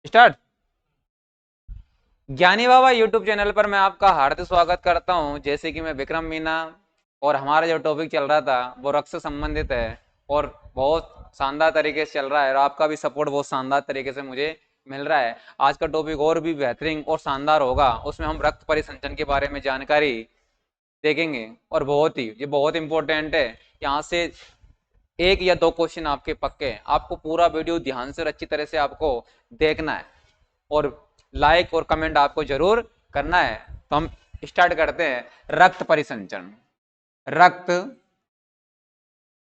Start. ज्ञानी बाबा YouTube channel पर मैं आपका हार्दिक स्वागत करता हूं। जैसे कि मैं विक्रम मीना, और हमारा जो टॉपिक चल रहा था वो रक्त से संबंधित है और बहुत शानदार तरीके से चल रहा है और आपका भी सपोर्ट बहुत शानदार तरीके से मुझे मिल रहा है। आज का टॉपिक और भी बेहतरीन और शानदार होगा। उसमें हम रक्त परिसंचरण के बारे में जानकारी देखेंगे और ये बहुत इंपॉर्टेंट है। यहाँ से एक या दो क्वेश्चन आपके पक्के हैं। आपको पूरा वीडियो ध्यान से और अच्छी तरह से आपको देखना है और लाइक और कमेंट आपको जरूर करना है। तो हम स्टार्ट करते हैं। रक्त परिसंचरण। रक्त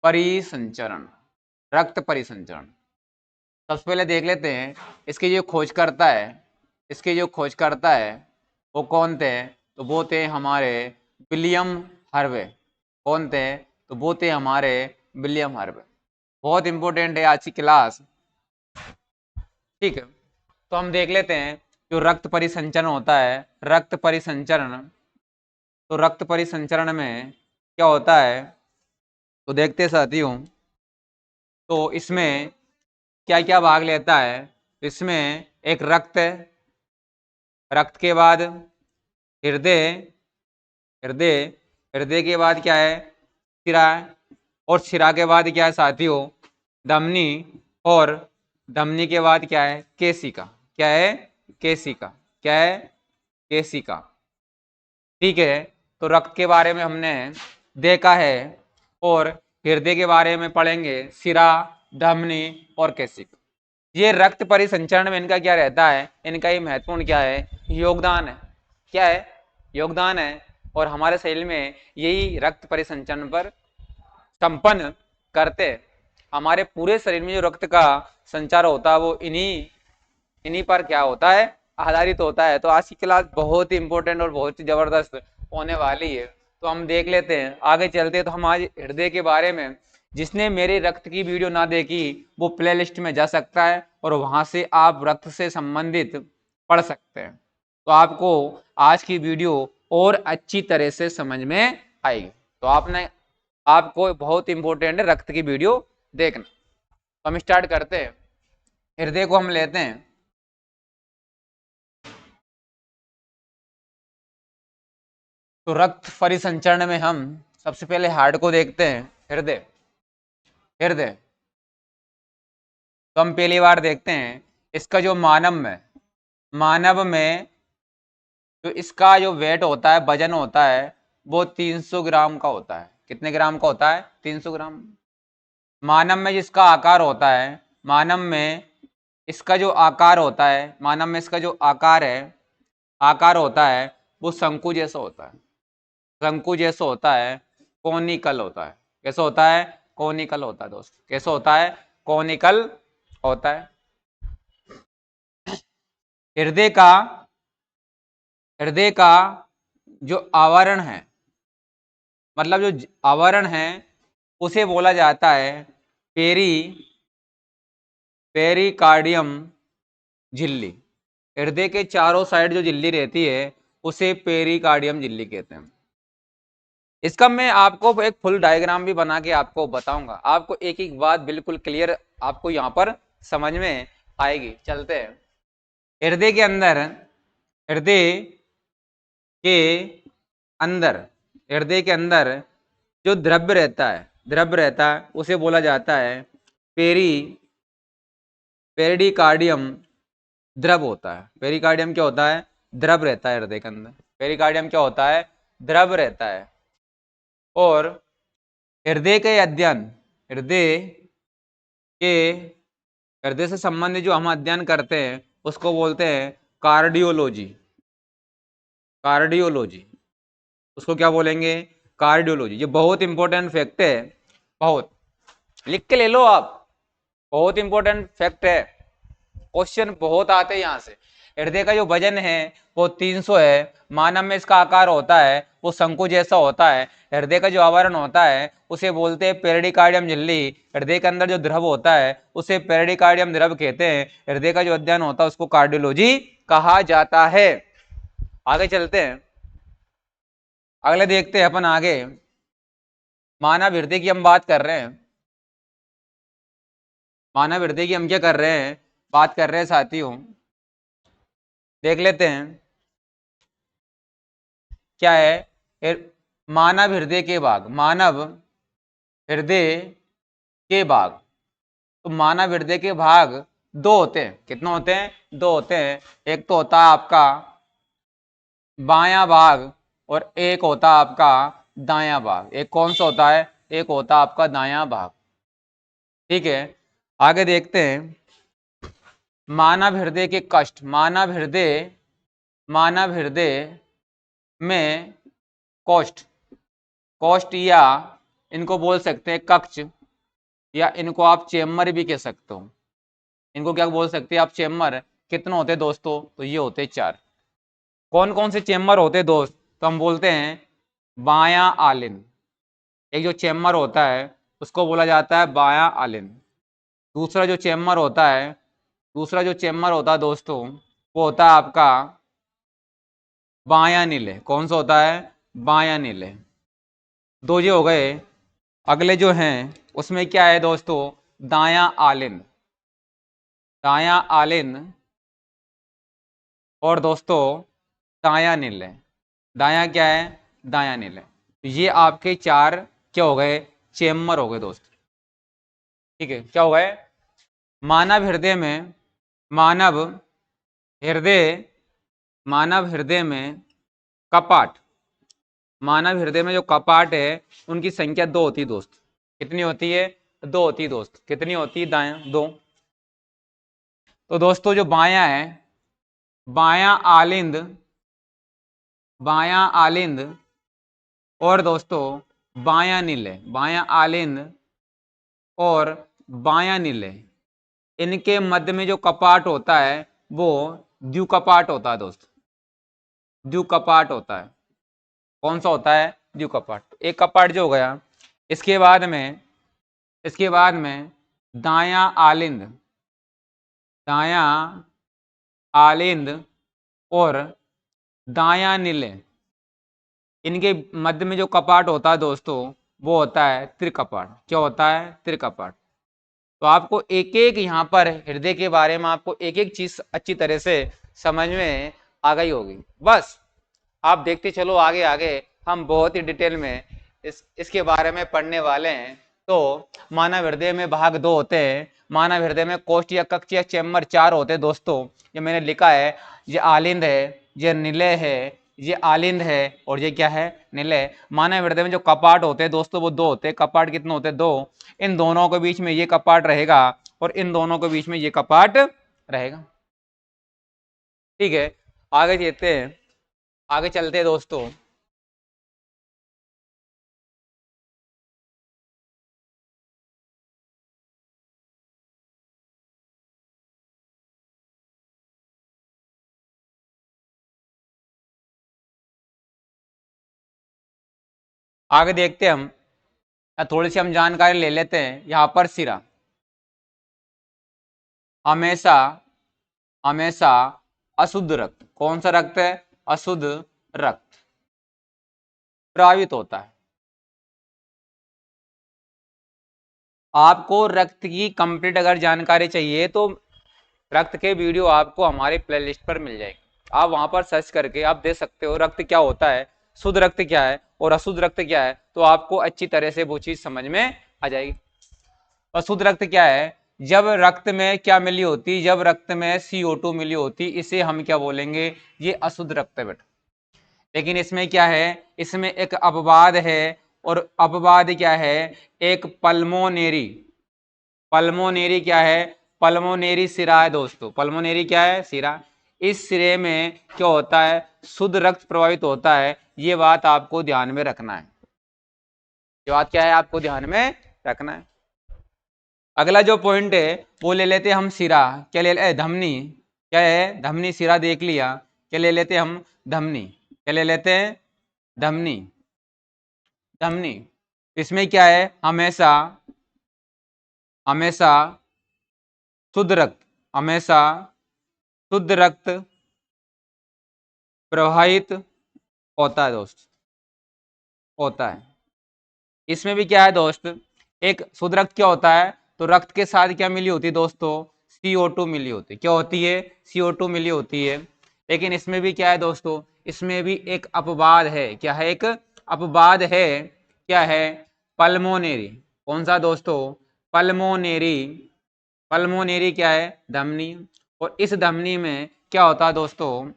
परिसंचरण। रक्त परिसंचरण। सबसे पहले देख लेते हैं इसकी जो खोज करता है। इसकी जो खोज करता है वो कौन थे? तो वो थे हमारे विलियम हार्वे। कौन थे? तो वो थे हमारे विलियम हार्वे। बहुत इंपॉर्टेंट है आज की क्लास। ठीक है, तो हम देख लेते हैं जो रक्त परिसंचरण होता है। रक्त परिसंचरण, तो रक्त परिसंचरण में क्या होता है तो देखते साथियों। तो इसमें क्या क्या भाग लेता है? इसमें एक रक्त, रक्त के बाद हृदय, हृदय, हृदय के बाद क्या है? शिरा, और शिरा के बाद क्या है साथियों? धमनी, और धमनी के बाद क्या है? केशिका। क्या है? केशिका। क्या है? केशिका। ठीक है, तो रक्त के बारे में हमने देखा है और हृदय के बारे में पढ़ेंगे। शिरा, धमनी और केशिका। ये रक्त परिसंचरण में इनका क्या रहता है? इनका ये महत्वपूर्ण क्या है? योगदान है। क्या है? योगदान है। और हमारे शरीर में यही रक्त परिसंचरण पर संपन्न करते हैं। हमारे पूरे शरीर में जो रक्त का संचार होता है वो इन्हीं इन्हीं पर क्या होता है? आधारित होता है। तो आज की क्लास बहुत ही इंपॉर्टेंट और बहुत ही जबरदस्त होने वाली है। तो हम देख लेते हैं, आगे चलते हैं। तो हम आज हृदय के बारे में, जिसने मेरे रक्त की वीडियो ना देखी वो प्लेलिस्ट में जा सकता है और वहां से आप रक्त से संबंधित पढ़ सकते हैं। तो आपको आज की वीडियो और अच्छी तरह से समझ में आएगी। तो आपको बहुत इंपॉर्टेंट है रक्त की वीडियो देखना। तो हम स्टार्ट करते हैं। हृदय को हम लेते हैं। तो रक्त परिसंचरण में हम सबसे पहले हार्ट को देखते हैं। हृदय, हृदय। तो हम पहली बार देखते हैं इसका जो मानव में, मानव में तो इसका जो वेट होता है, वजन होता है, वो 300 ग्राम का होता है। कितने ग्राम का होता है? 300 ग्राम। मानव में जिसका आकार होता है, मानव में इसका जो आकार होता है, मानव में इसका जो आकार है, आकार होता है वो शंकु जैसा होता है। शंकु जैसा होता है, कोनिकल होता है। कैसा होता है? कोनिकल होता है दोस्त। कैसा होता है? कोनिकल होता है। हृदय का, हृदय का जो आवरण है, मतलब जो आवरण है उसे बोला जाता है पेरी, पेरिकार्डियम झिल्ली। हृदय के चारों साइड जो झिल्ली रहती है उसे पेरिकार्डियम झिल्ली कहते हैं। इसका मैं आपको एक फुल डायग्राम भी बना के आपको बताऊंगा। आपको एक एक बात बिल्कुल क्लियर आपको यहाँ पर समझ में आएगी। चलते हैं। हृदय के अंदर, हृदय के अंदर, हृदय के अंदर जो द्रव्य रहता है, द्रव्य रहता है उसे बोला जाता है पेरी, पेरिकार्डियम। द्रव होता है। पेरिकार्डियम क्या होता है? द्रव रहता है हृदय के अंदर। पेरिकार्डियम क्या होता है? द्रव रहता है। और हृदय के अध्ययन, हृदय के, हृदय से संबंधित जो हम अध्ययन करते हैं उसको बोलते हैं कार्डियोलॉजी। कार्डियोलॉजी, उसको क्या बोलेंगे? कार्डियोलॉजी। ये बहुत इंपॉर्टेंट फैक्ट है, बहुत लिख के ले लो आप। बहुत इंपॉर्टेंट फैक्ट है, क्वेश्चन बहुत आते हैं यहाँ से। हृदय का जो वजन है वो 300 है। मानव में इसका आकार होता है वो शंकु जैसा होता है। हृदय का जो आवरण होता है उसे बोलते हैं पेरिकार्डियम झिल्ली। हृदय के अंदर जो द्रव होता है उसे पेरिकार्डियम द्रव कहते हैं। हृदय का जो अध्ययन होता है उसको कार्डियोलॉजी कहा जाता है। आगे चलते हैं, अगले देखते हैं अपन आगे। मानव हृदय की हम बात कर रहे हैं। मानव हृदय की हम क्या कर रहे हैं? बात कर रहे हैं साथियों। देख लेते हैं क्या है। मानव हृदय के भाग, मानव हृदय के भाग। तो मानव हृदय के भाग दो होते हैं। कितने होते हैं? दो होते हैं। एक तो होता है आपका बायां भाग और एक होता है आपका दायां भाग। एक कौन सा होता है? एक होता है आपका दायां भाग। ठीक है, आगे देखते हैं। मानव हृदय के कष्ट, मानव हृदय में कोष्ठ, कोष्ठ या इनको बोल सकते हैं कक्ष, या इनको आप चेम्बर भी कह सकते हो। इनको क्या बोल सकते हैं आप? चेम्बर। कितने होते हैं दोस्तों? तो ये होते हैं 4। कौन कौन से चेम्बर होते हैं दोस्त? तो हम बोलते हैं बायां आलिन। एक जो चेम्बर होता है उसको बोला जाता है बायां आलिन। दूसरा जो चेम्बर होता है, दूसरा जो चेम्बर होता है दोस्तों, वो होता है आपका बायां नीले। कौन सा होता है? बायां नीले। दो ये हो गए। अगले जो हैं उसमें क्या है दोस्तों? दायां आलिन, दायां आलिन और दोस्तों दायां नीले। दायां क्या है? दायां नीले। तो ये आपके 4 क्या हो गए? चेम्बर हो गए दोस्त। ठीक है, क्या हो गए? मानव हृदय में, मानव हृदय, मानव हृदय में कपाट, मानव हृदय में जो कपाट है उनकी संख्या 2 होती है दोस्त। कितनी होती है? 2 होती है दोस्त। कितनी होती है? दायां 2। तो दोस्तों जो बायां है, बायां आलिंद, बायां आलिंद और दोस्तों बायां नीले, बायां आलिंद और बायां नीले, इनके मध्य में जो कपाट होता है वो द्विकपाट होता है दोस्त। द्विकपाट होता है। कौन सा होता है? द्विकपाट। एक कपाट जो हो गया। इसके बाद में, इसके बाद में दायां आलिंद, दायां आलिंद और दायां नीले, इनके मध्य में जो कपाट होता है दोस्तों वो होता है त्रिकपाट। क्या होता है? त्रिकपाट। तो आपको एक एक यहाँ पर हृदय के बारे में आपको एक एक चीज अच्छी तरह से समझ में आ गई होगी। बस आप देखते चलो आगे आगे, हम बहुत ही डिटेल में इसके बारे में पढ़ने वाले हैं। तो मानव हृदय में भाग 2 होते हैं। मानव हृदय में कोष्ठ या कक्ष या चेम्बर 4 होते हैं दोस्तों। ये मैंने लिखा है, ये आलिंद है, ये निलय है, ये आलिंद है और ये क्या है? निलय। मानव हृदय में जो कपाट होते हैं दोस्तों वो 2 होते हैं। कपाट कितने होते हैं? 2। इन दोनों के बीच में ये कपाट रहेगा और इन दोनों के बीच में ये कपाट रहेगा। ठीक है, आगे चलते हैं, आगे चलते हैं दोस्तों। आगे देखते हैं हम, थोड़ी सी हम जानकारी ले लेते हैं। यहां पर सिरा हमेशा, हमेशा अशुद्ध रक्त, कौन सा रक्त है? अशुद्ध रक्त प्रभावित होता है। आपको रक्त की कंप्लीट अगर जानकारी चाहिए तो रक्त के वीडियो आपको हमारे प्लेलिस्ट पर मिल जाएंगे। आप वहां पर सर्च करके आप देख सकते हो रक्त क्या होता है, शुद्ध रक्त क्या है और अशुद्ध रक्त क्या है। तो आपको अच्छी तरह से वो चीज समझ में आ जाएगी। अशुद्ध रक्त क्या है? जब रक्त में क्या मिली होती? जब रक्त में CO2 मिली होती, इसे हम क्या बोलेंगे? ये अशुद्ध रक्त है बेटा। लेकिन इसमें क्या है? इसमें एक अपवाद है। और अपवाद क्या है? एक पल्मोनेरी, पल्मोनेरी क्या है? पल्मोनेरी सिरा है दोस्तों। पल्मोनेरी क्या है? सिरा। इस सिरे में क्या होता है? शुद्ध रक्त प्रवाहित होता है। ये बात आपको ध्यान में रखना है। ये बात क्या है? आपको ध्यान में रखना है। अगला जो पॉइंट है वो ले लेते हम सिरा। क्या ले ले? धमनी। क्या है? धमनी। सिरा देख लिया। क्या ले लेते हम? धमनी। क्या ले लेते हैं? धमनी। धमनी। इसमें क्या है? हमेशा, हमेशा शुद्ध रक्त, हमेशा शुद्ध रक्त प्रवाहित होता है दोस्त, होता है। इसमें भी क्या है दोस्त? एक शुद्ध रक्त क्या होता है? तो रक्त के साथ क्या मिली होती है दोस्तों? CO2 मिली होती है। क्या होती है? CO2 मिली होती है। लेकिन इसमें भी क्या है दोस्तों, इसमें भी एक अपवाद है। क्या है? एक अपवाद है। क्या है? पल्मोनेरी। कौन सा दोस्तों? पल्मोनेरी। पल्मोनेरी क्या है? धमनी। और इस धमनी में क्या होता है दोस्तों,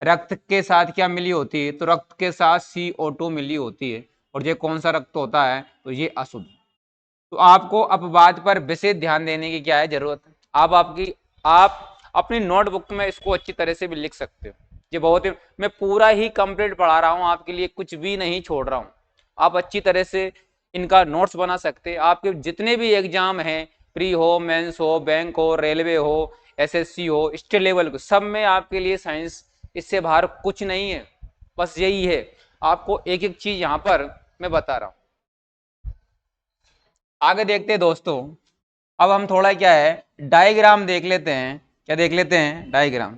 रक्त के साथ क्या मिली होती है? तो रक्त के साथ CO2 मिली होती है। और ये कौन सा रक्त होता है? तो ये अशुद्ध। तो आपको अपवाद पर विशेष ध्यान देने की क्या है जरूरत है। आप अपनी नोटबुक में इसको अच्छी तरह से भी लिख सकते हो। ये बहुत ही, मैं पूरा ही कंप्लीट पढ़ा रहा हूँ आपके लिए, कुछ भी नहीं छोड़ रहा हूँ। आप अच्छी तरह से इनका नोट्स बना सकते हैं। आपके जितने भी एग्जाम हैं, प्री हो, मेंस हो, बैंक हो, रेलवे हो, SSC हो, स्टेट लेवल को, सब में आपके लिए साइंस, इससे बाहर कुछ नहीं है। बस यही है, आपको एक एक चीज यहाँ पर मैं बता रहा हूँ। आगे देखते हैं दोस्तों। अब हम थोड़ा क्या है, डायग्राम देख लेते हैं। क्या देख लेते हैं? डायग्राम।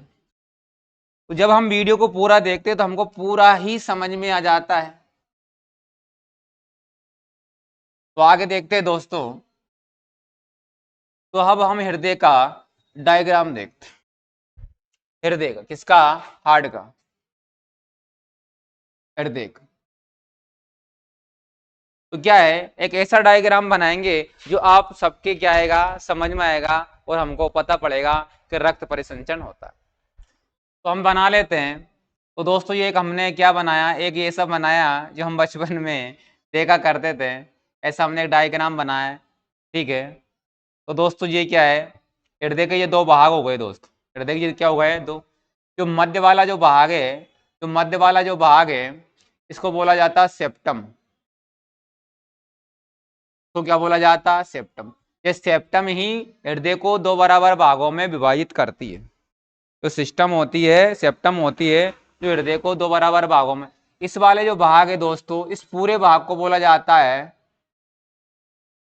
तो जब हम वीडियो को पूरा देखते हैं तो हमको पूरा ही समझ में आ जाता है। तो आगे देखते हैं दोस्तों। तो अब हम हृदय का डायग्राम देखते हैं। हृदय का किसका? हार्ट का, हृदय का। तो क्या है, एक ऐसा डायग्राम बनाएंगे जो आप सबके क्या आएगा, समझ में आएगा और हमको पता पड़ेगा कि रक्त परिसंचरण होता है। तो हम बना लेते हैं। तो दोस्तों ये एक हमने क्या बनाया, एक ये सब बनाया जो हम बचपन में देखा करते थे। ऐसा हमने एक डायग्राम बनाया है। ठीक है। तो दोस्तों ये क्या है, हृदय के ये दो भाग हो गए दोस्त। हृदय के ये क्या हो गए? दो। जो मध्य वाला जो भाग है, जो मध्य वाला जो भाग है, इसको बोला जाता है सेप्टम। तो क्या बोला जाता है? सेप्टम। ये सेप्टम ही हृदय को दो बराबर भागों में विभाजित करती है। तो सिस्टम होती है, सेप्टम होती है जो हृदय को दो बराबर भागों में, इस वाले जो भाग है दोस्तों, इस पूरे भाग को बोला जाता है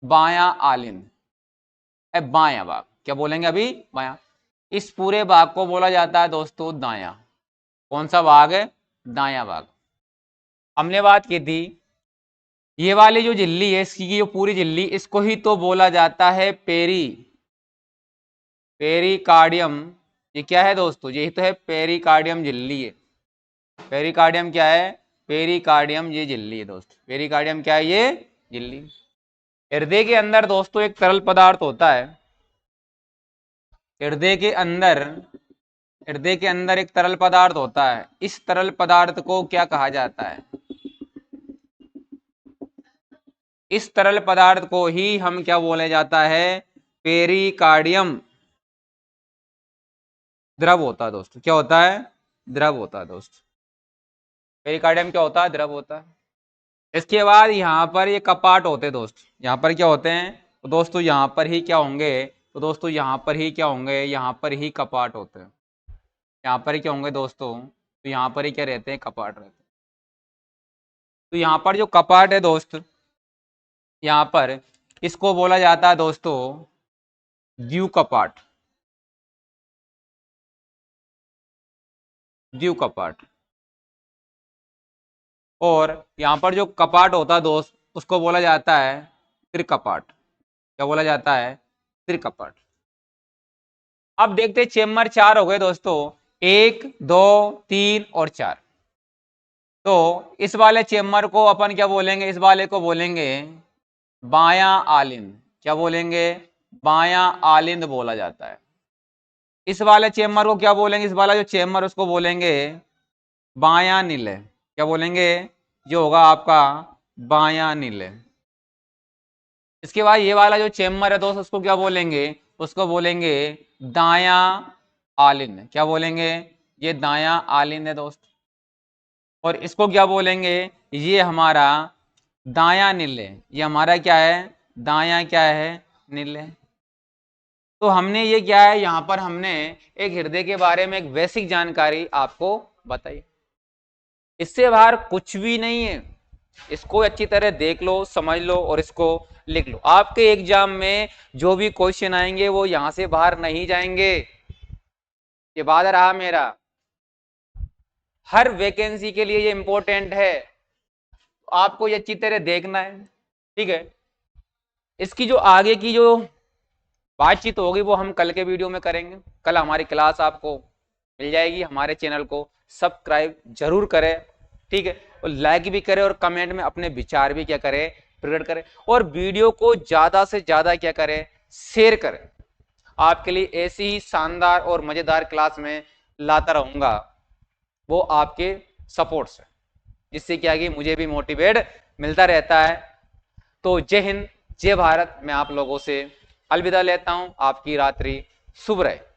बायां आलिंद। बायां भाग, क्या बोलेंगे अभी? बायां। इस पूरे भाग को बोला जाता है दोस्तों दायां। कौन सा भाग है? दायां भाग। हमने बात की थी, ये वाली जो झिल्ली है, इसकी जो पूरी झिल्ली, इसको ही तो बोला जाता है पेरिकार्डियम। ये क्या है दोस्तों? यही तो है पेरिकार्डियम झिल्ली है। पेरिकार्डियम क्या है? पेरिकार्डियम ये झिल्ली है दोस्त। पेरिकार्डियम क्या है? ये झिल्ली। हृदय के अंदर दोस्तों एक तरल पदार्थ होता है। हृदय के अंदर, हृदय के अंदर एक तरल पदार्थ होता है। इस तरल पदार्थ को क्या कहा जाता है? इस तरल पदार्थ को ही हम क्या बोले जाता है? पेरिकार्डियम। द्रव होता है दोस्तों। क्या होता है? द्रव होता है दोस्त। पेरिकार्डियम क्या होता है? द्रव होता है। इसके बाद यहाँ पर ये कपाट होते हैं दोस्त। यहाँ पर क्या होते हैं? तो दोस्तों यहाँ पर ही क्या होंगे? तो दोस्तों यहाँ पर ही क्या होंगे? यहाँ पर ही कपाट होते हैं। यहाँ पर ही क्या होंगे दोस्तों? तो यहाँ पर ही क्या रहते हैं? कपाट रहते हैं। तो यहाँ पर जो कपाट है दोस्त, यहाँ पर इसको बोला जाता है दोस्तों द्यू कपाट। द्यू कपाट। और यहाँ पर जो कपाट होता है दोस्त, उसको बोला जाता है त्रिकपाट। क्या बोला जाता है? त्रिकपाट। अब देखते हैं, चेम्बर चार हो गए दोस्तों, 1 2 3 और 4। तो इस वाले चेम्बर को अपन क्या बोलेंगे? इस वाले को बोलेंगे बायां आलिंद। क्या बोलेंगे? बायां आलिंद बोला जाता है। इस वाले चेम्बर को क्या बोलेंगे? इस वाला जो चेम्बर, उसको बोलेंगे बायां निलय। क्या बोलेंगे? जो होगा आपका बायां निलय। इसके बाद ये वाला जो चेम्बर है दोस्त, उसको क्या बोलेंगे? उसको बोलेंगे दायां आलिंद। क्या बोलेंगे? ये दायां आलिंद है दोस्त। और इसको क्या बोलेंगे? ये हमारा दायां निलय। ये हमारा क्या है? दायां क्या है? निलय। तो हमने ये क्या है, यहाँ पर हमने एक हृदय के बारे में एक बेसिक जानकारी आपको बताई। इससे बाहर कुछ भी नहीं है। इसको अच्छी तरह देख लो, समझ लो और इसको लिख लो। आपके एग्जाम में जो भी क्वेश्चन आएंगे वो यहां से बाहर नहीं जाएंगे। ये वादा रहा मेरा। हर वैकेंसी के लिए ये इंपॉर्टेंट है। आपको ये अच्छी तरह देखना है। ठीक है। इसकी जो आगे की जो बातचीत होगी वो हम कल के वीडियो में करेंगे। कल हमारी क्लास आपको मिल जाएगी। हमारे चैनल को सब्सक्राइब जरूर करें, ठीक है, और लाइक भी करें और कमेंट में अपने विचार भी क्या करें, प्रकट करें, और वीडियो को ज्यादा से ज्यादा क्या करें, शेयर करें। आपके लिए ऐसी ही शानदार और मजेदार क्लास में लाता रहूंगा, वो आपके सपोर्ट से, जिससे क्या कि मुझे भी मोटिवेट मिलता रहता है। तो जय हिंद, जय भारत। मैं आप लोगों से अलविदा लेता हूं। आपकी रात्रि शुभ रहे।